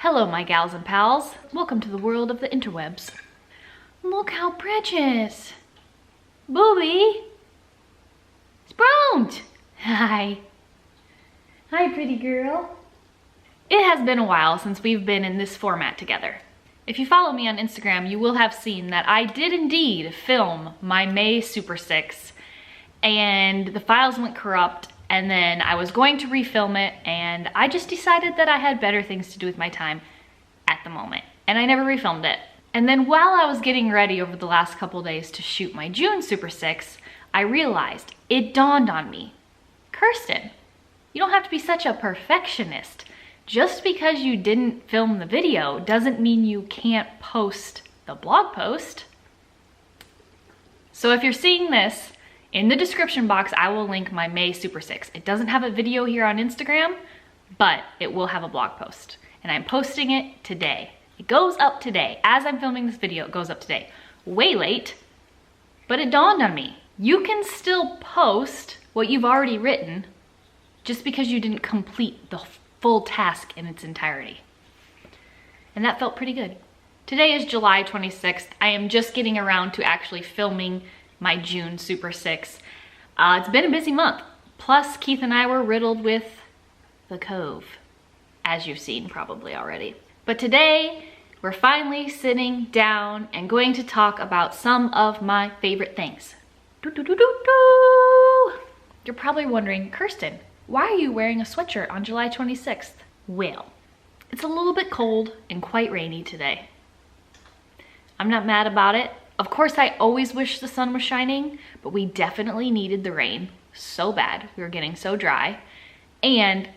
Hello, my gals and pals. Welcome to the world of the interwebs. Look how precious. Booby. Spront. Hi. Hi, pretty girl. It has been a while since we've been in this format together. If you follow me on Instagram, you will have seen that I did indeed film my May Supersix, and the files went corrupt, and then I was going to refilm it, and I just decided that I had better things to do with my time at the moment, and I never refilmed it. And then while I was getting ready over the last couple days to shoot my June Supersix, I realized, it dawned on me, Kirsten, you don't have to be such a perfectionist. Just because you didn't film the video doesn't mean you can't post the blog post. So if you're seeing this, in the description box, I will link my May Supersix. It doesn't have a video here on Instagram, but it will have a blog post. And I'm posting it today. It goes up today. As I'm filming this video, it goes up today. Way late, but it dawned on me. You can still post what you've already written just because you didn't complete the full task in its entirety. And that felt pretty good. Today is July 26th. I am just getting around to actually filming my June Supersix. It's been a busy month. Plus, Keith and I were riddled with the cove, as you've seen probably already. But today, we're finally sitting down and going to talk about some of my favorite things. You're probably wondering, Kirsten, why are you wearing a sweatshirt on July 26th? Well, it's a little bit cold and quite rainy today. I'm not mad about it. Of course, I always wish the sun was shining, but we definitely needed the rain so bad. We were getting so dry. And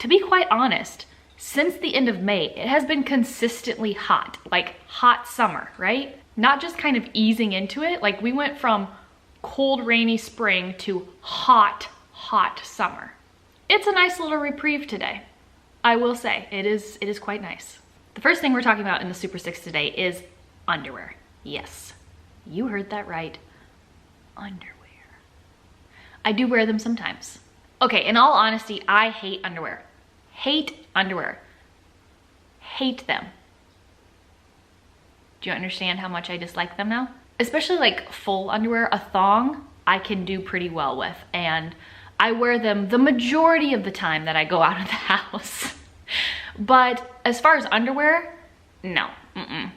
to be quite honest, since the end of May, it has been consistently hot, like hot summer, right? Not just kind of easing into it. Like we went from cold, rainy spring to hot, hot summer. It's a nice little reprieve today. I will say, it is quite nice. The first thing we're talking about in the Supersix today is underwear. Yes, you heard that right, underwear. I do wear them sometimes. Okay, in all honesty, I hate underwear. Hate underwear. Hate them. Do you understand how much I dislike them now? Especially like full underwear, a thong, I can do pretty well with, and I wear them the majority of the time that I go out of the house. But as far as underwear, no,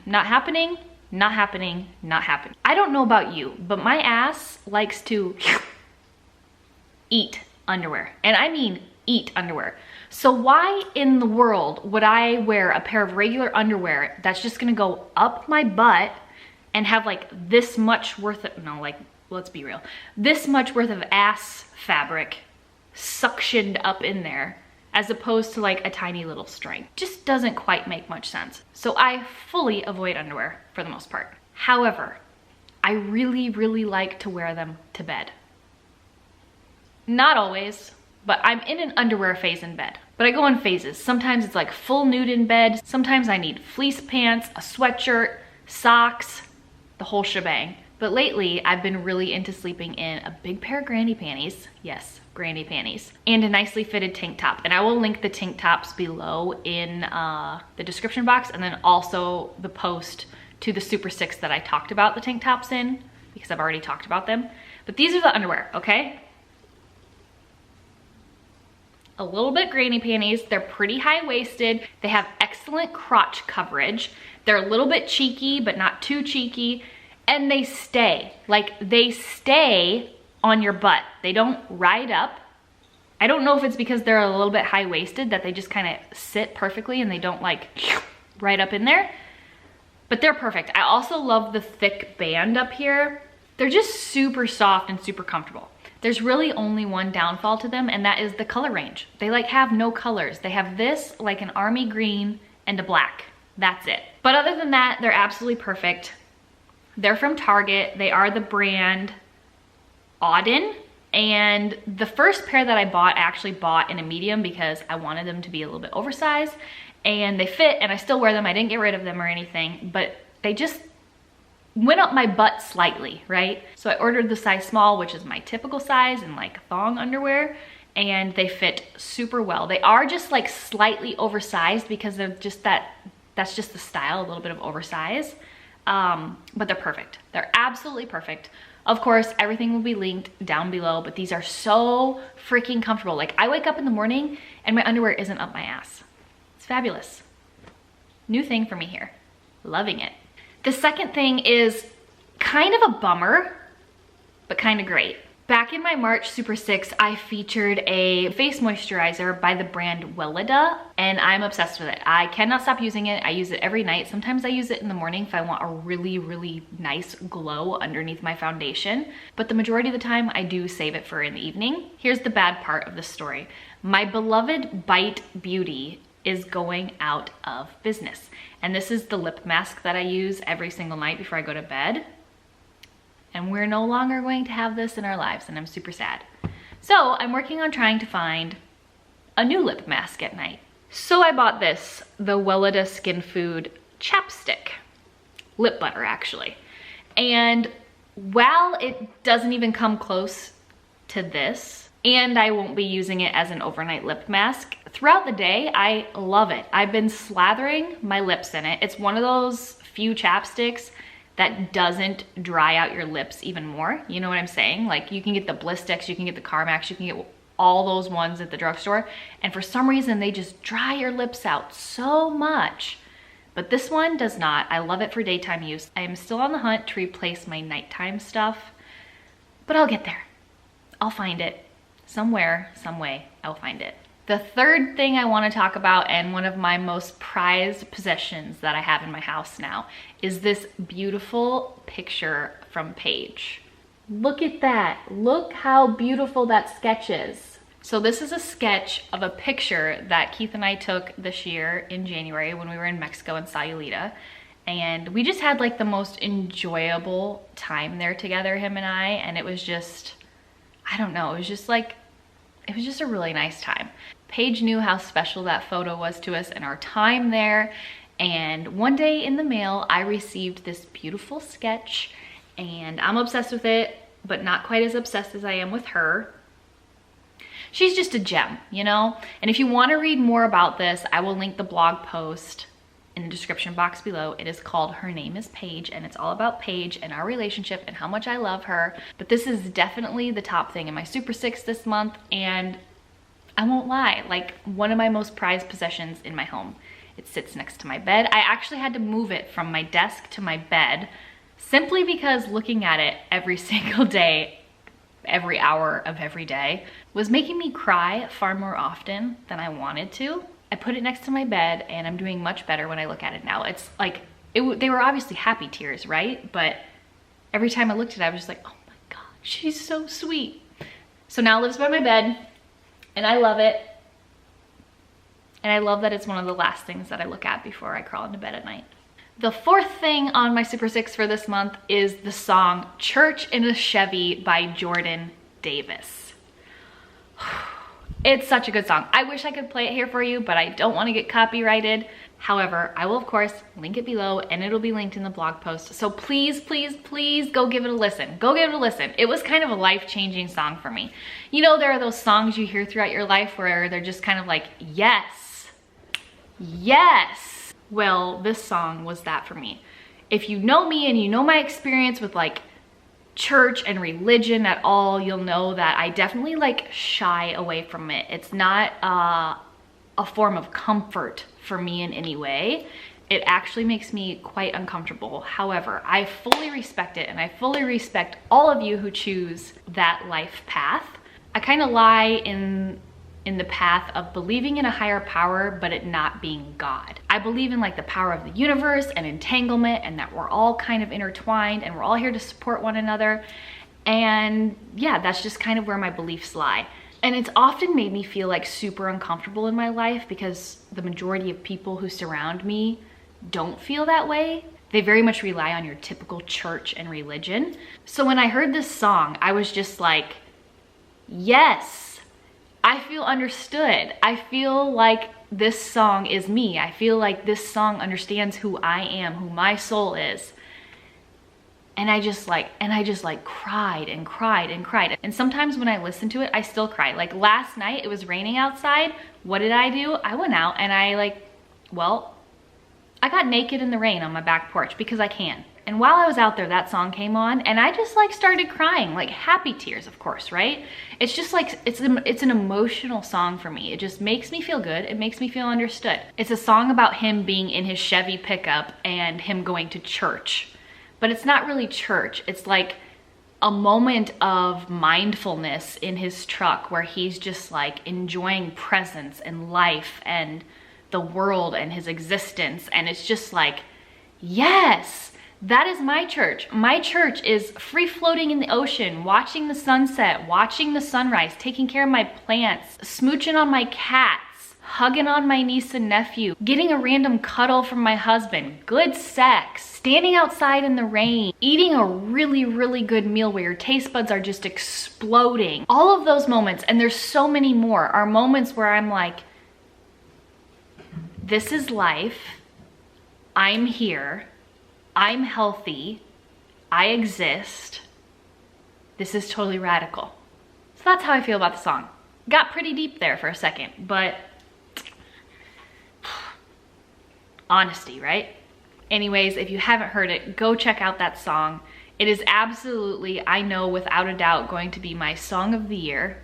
not happening, not happening, not happening. I don't know about you, but my ass likes to eat underwear. And I mean eat underwear. So why in the world would I wear a pair of regular underwear that's just gonna go up my butt and have like this much worth of, no, like, let's be real, this much worth of ass fabric suctioned up in there as opposed to like a tiny little string? Just doesn't quite make much sense. So I fully avoid underwear for the most part. However, I really, really like to wear them to bed. Not always, but I'm in an underwear phase in bed. But I go in phases. Sometimes it's like full nude in bed. Sometimes I need fleece pants, a sweatshirt, socks, the whole shebang. But lately, I've been really into sleeping in a big pair of granny panties. Yes, granny panties. And a nicely fitted tank top. And I will link the tank tops below in the description box, and then also the post to the Supersix that I talked about the tank tops in, because I've already talked about them. But these are the underwear, okay? A little bit granny panties. They're pretty high-waisted. They have excellent crotch coverage. They're a little bit cheeky, but not too cheeky. And they stay, like they stay on your butt. They don't ride up. I don't know if it's because they're a little bit high-waisted that they just kind of sit perfectly and they don't like right up in there, but they're perfect. I also love the thick band up here. They're just super soft and super comfortable. There's really only one downfall to them, and that is the color range. They like have no colors. They have this, like an army green and a black. That's it. But other than that, they're absolutely perfect. They're from Target. They are the brand Auden. And the first pair that I bought, I actually bought in a medium because I wanted them to be a little bit oversized. And they fit, and I still wear them. I didn't get rid of them or anything, but they just went up my butt slightly, right? So I ordered the size small, which is my typical size in like thong underwear. and they fit super well. They are just like slightly oversized because they're just that's just the style, a little bit of oversize. But they're perfect. They're absolutely perfect. Of course, everything will be linked down below, but these are so freaking comfortable. Like, I wake up in the morning and my underwear isn't up my ass. It's fabulous. New thing for me here. Loving it. The second thing is kind of a bummer, but kind of great. Back in my March Supersix, I featured a face moisturizer by the brand WELEDA, and I'm obsessed with it. I cannot stop using it. I use it every night. Sometimes I use it in the morning if I want a really, really nice glow underneath my foundation. But the majority of the time, I do save it for in the evening. Here's the bad part of the story. My beloved Bite Beauty is going out of business. And this is the lip mask that I use every single night before I go to bed. And we're no longer going to have this in our lives, and I'm super sad. So I'm working on trying to find a new lip mask at night. So I bought this, the WELEDA Skin Food Chapstick. Lip butter, actually. And while it doesn't even come close to this, and I won't be using it as an overnight lip mask, throughout the day, I love it. I've been slathering my lips in it. It's one of those few chapsticks that doesn't dry out your lips even more. You know what I'm saying? Like, you can get the Blistex, you can get the Carmax, you can get all those ones at the drugstore, and for some reason they just dry your lips out so much. But this one does not. I love it for daytime use. I am still on the hunt to replace my nighttime stuff, but I'll get there. I'll find it. Somewhere, some way, I'll find it. The third thing I want to talk about, and one of my most prized possessions that I have in my house now, is this beautiful picture from Paige. Look at that. Look how beautiful that sketch is. So this is a sketch of a picture that Keith and I took this year in January when we were in Mexico and saw WELEDA. And we just had like the most enjoyable time there together, him and I. And it was just, I don't know, it was just a really nice time. Paige knew how special that photo was to us and our time there. And one day in the mail, I received this beautiful sketch, and I'm obsessed with it, but not quite as obsessed as I am with her. She's just a gem, you know? And if you want to read more about this, I will link the blog post in the description box below. It is called Her Name is Paige, and it's all about Paige and our relationship and how much I love her. But this is definitely the top thing in my Supersix this month, and I won't lie, like, one of my most prized possessions in my home. It sits next to my bed. I actually had to move it from my desk to my bed simply because looking at it every single day, every hour of every day, was making me cry far more often than I wanted to. I put it next to my bed, and I'm doing much better when I look at it now. It's like, they were obviously happy tears, right? But every time I looked at it, I was just like, oh my God, she's so sweet. So now it lives by my bed, and I love it. And I love that it's one of the last things that I look at before I crawl into bed at night. The fourth thing on my Supersix for this month is the song Church in a Chevy by Jordan Davis. It's such a good song. I wish I could play it here for you, but I don't want to get copyrighted. However, I will of course link it below, and it'll be linked in the blog post. So please, please, please go give it a listen. Go give it a listen. It was kind of a life-changing song for me. You know, there are those songs you hear throughout your life where they're just kind of like, yes, yes. Well, this song was that for me. If you know me and you know my experience with like church and religion at all, you'll know that I definitely like shy away from it. It's not a form of comfort for me in any way. It actually makes me quite uncomfortable. However, I fully respect it, and I fully respect all of you who choose that life path. I kind of lie in the path of believing in a higher power, but it not being God. I believe in like the power of the universe and entanglement, and that we're all kind of intertwined and we're all here to support one another. And yeah, that's just kind of where my beliefs lie. And it's often made me feel like super uncomfortable in my life because the majority of people who surround me don't feel that way. They very much rely on your typical church and religion. So when I heard this song, I was just like, yes, I feel understood. I feel like this song is me. I feel like this song understands who I am, who my soul is. And I just like cried and cried and cried. And sometimes when I listen to it, I still cry. Like last night, it was raining outside. What did I do? I went out and I got naked in the rain on my back porch because I can. And while I was out there, that song came on and I just like started crying, like happy tears, of course, right? It's just like, it's an emotional song for me. It just makes me feel good. It makes me feel understood. It's a song about him being in his Chevy pickup and him going to church. But it's not really church. It's like a moment of mindfulness in his truck where he's just like enjoying presence and life and the world and his existence. And it's just like, yes, that is my church. My church is free floating in the ocean, watching the sunset, watching the sunrise, taking care of my plants, smooching on my cats, hugging on my niece and nephew, getting a random cuddle from my husband, good sex, standing outside in the rain, eating a really, really good meal where your taste buds are just exploding. All of those moments, and there's so many more, are moments where I'm like, this is life. I'm here. I'm healthy. I exist. This is totally radical. So that's how I feel about the song. Got pretty deep there for a second, but honesty, right? Anyways, if you haven't heard it, go check out that song. It is absolutely, I know without a doubt, going to be my song of the year.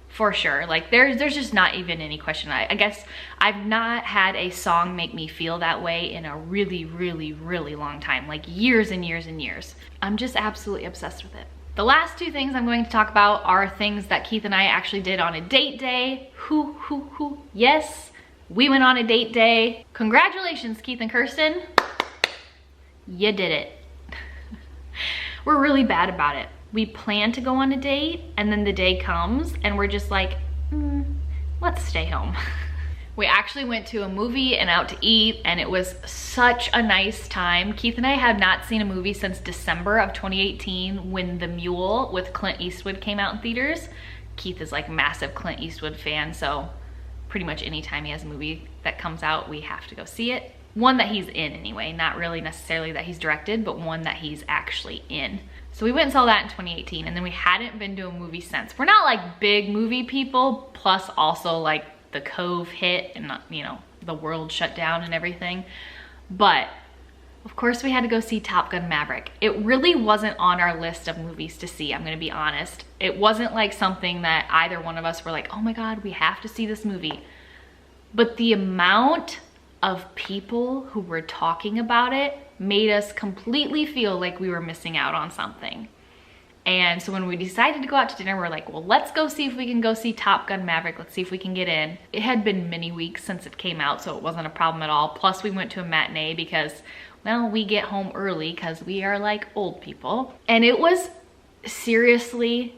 For sure. Like there's just not even any question. I guess I've not had a song make me feel that way in a really, really, really long time, like years and years and years. I'm just absolutely obsessed with it. The last two things I'm going to talk about are things that Keith and I actually did on a date day. Yes, we went on a date day. Congratulations, Keith and Kirsten. You did it. We're really bad about it. We plan to go on a date and then the day comes and we're just like, let's stay home. We actually went to a movie and out to eat and it was such a nice time. Keith and I had not seen a movie since December of 2018 when The Mule with Clint Eastwood came out in theaters. Keith is like a massive Clint Eastwood fan, so pretty much anytime he has a movie that comes out, we have to go see it. One that he's in anyway, not really necessarily that he's directed, but one that he's actually in. So we went and saw that in 2018 and then we hadn't been to a movie since. We're not like big movie people, plus also like the Cove hit and you know, the world shut down and everything. But of course we had to go see Top Gun Maverick. It really wasn't on our list of movies to see, I'm gonna be honest. It wasn't like something that either one of us were like, oh my God, we have to see this movie. But the amount of people who were talking about it made us completely feel like we were missing out on something. And so when we decided to go out to dinner, we're like, well, let's go see if we can go see Top Gun Maverick. Let's see if we can get in. It had been many weeks since it came out, so it wasn't a problem at all. Plus we went to a matinee because, well, we get home early because we are like old people. And it was seriously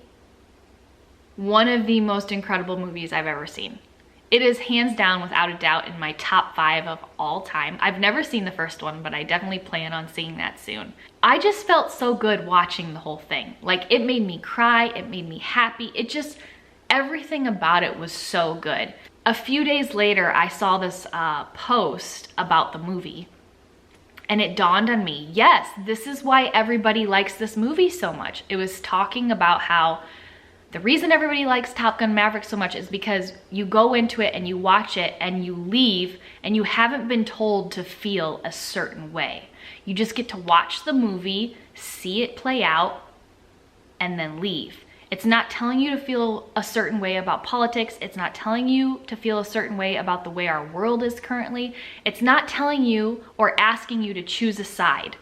one of the most incredible movies I've ever seen. It is hands down, without a doubt, in my top 5 of all time. I've never seen the first one, but I definitely plan on seeing that soon. I just felt so good watching the whole thing. Like, it made me cry, it made me happy. It just, everything about it was so good. A few days later, I saw this post about the movie, and it dawned on me, yes, this is why everybody likes this movie so much. It was talking about how the reason everybody likes Top Gun Maverick so much is because you go into it and you watch it and you leave and you haven't been told to feel a certain way. You just get to watch the movie, see it play out, and then leave. It's not telling you to feel a certain way about politics. It's not telling you to feel a certain way about the way our world is currently. It's not telling you or asking you to choose a side.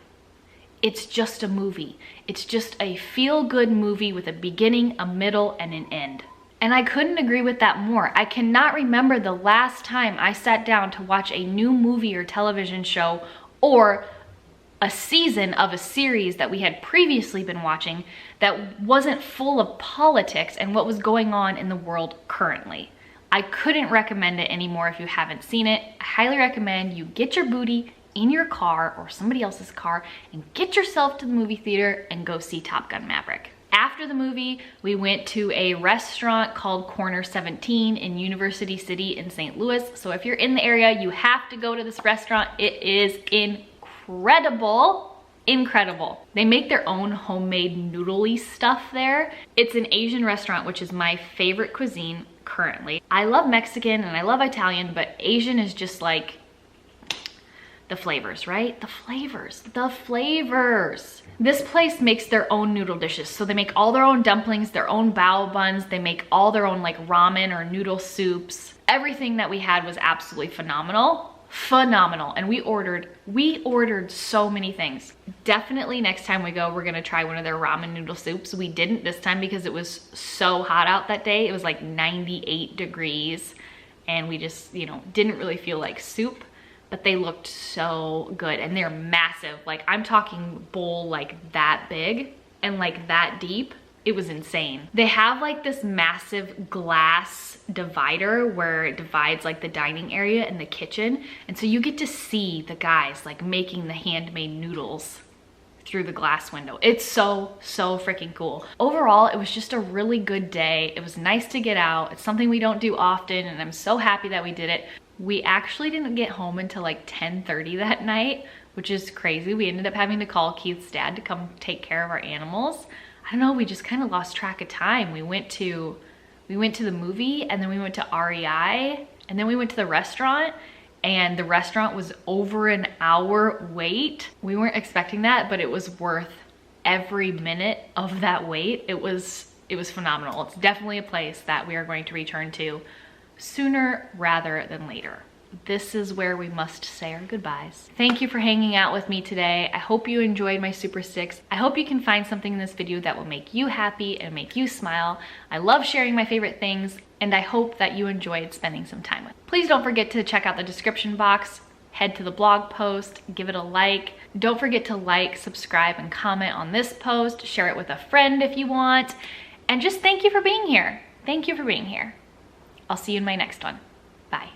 It's just a movie. It's just a feel-good movie with a beginning, a middle, and an end. And I couldn't agree with that more. I cannot remember the last time I sat down to watch a new movie or television show or a season of a series that we had previously been watching that wasn't full of politics and what was going on in the world currently. I couldn't recommend it anymore if you haven't seen it. I highly recommend you get your booty in your car or somebody else's car and get yourself to the movie theater and go see Top Gun Maverick. After the movie, we went to a restaurant called Corner 17 in University City in St. Louis. So if you're in the area, you have to go to this restaurant. It is incredible. incredible. They make their own homemade noodly stuff there. It's an Asian restaurant, which is my favorite cuisine currently. I love Mexican and I love Italian, but Asian is just like the flavors, right? The flavors, the flavors. This place makes their own noodle dishes. So they make all their own dumplings, their own bao buns. They make all their own like ramen or noodle soups. Everything that we had was absolutely phenomenal. Phenomenal. And we ordered so many things. Definitely next time we go, we're gonna try one of their ramen noodle soups. We didn't this time because it was so hot out that day. It was like 98 degrees and we just, you know, didn't really feel like soup, but they looked so good and they're massive. Like I'm talking bowl like that big and like that deep. It was insane. They have like this massive glass divider where it divides like the dining area and the kitchen. And so you get to see the guys like making the handmade noodles through the glass window. It's so freaking cool. Overall, it was just a really good day. It was nice to get out. It's something we don't do often and I'm so happy that we did it. We actually didn't get home until like 10:30 that night, which is crazy. We ended up having to call Keith's dad to come take care of our animals. I don't know, we just kind of lost track of time. We went to the movie and then we went to REI and then we went to the restaurant and the restaurant was over an hour wait. We weren't expecting that, but it was worth every minute of that wait. It was phenomenal. It's definitely a place that we are going to return to sooner rather than later. This is where we must say our goodbyes. Thank you for hanging out with me today. I hope you enjoyed my Supersix. I hope you can find something in this video that will make you happy and make you smile. I love sharing my favorite things and I hope that you enjoyed spending some time with me. Please don't forget to check out the description box, head to the blog post, give it a like. Don't forget to like, subscribe, and comment on this post. Share it with a friend if you want. And just thank you for being here. Thank you for being here. I'll see you in my next one. Bye.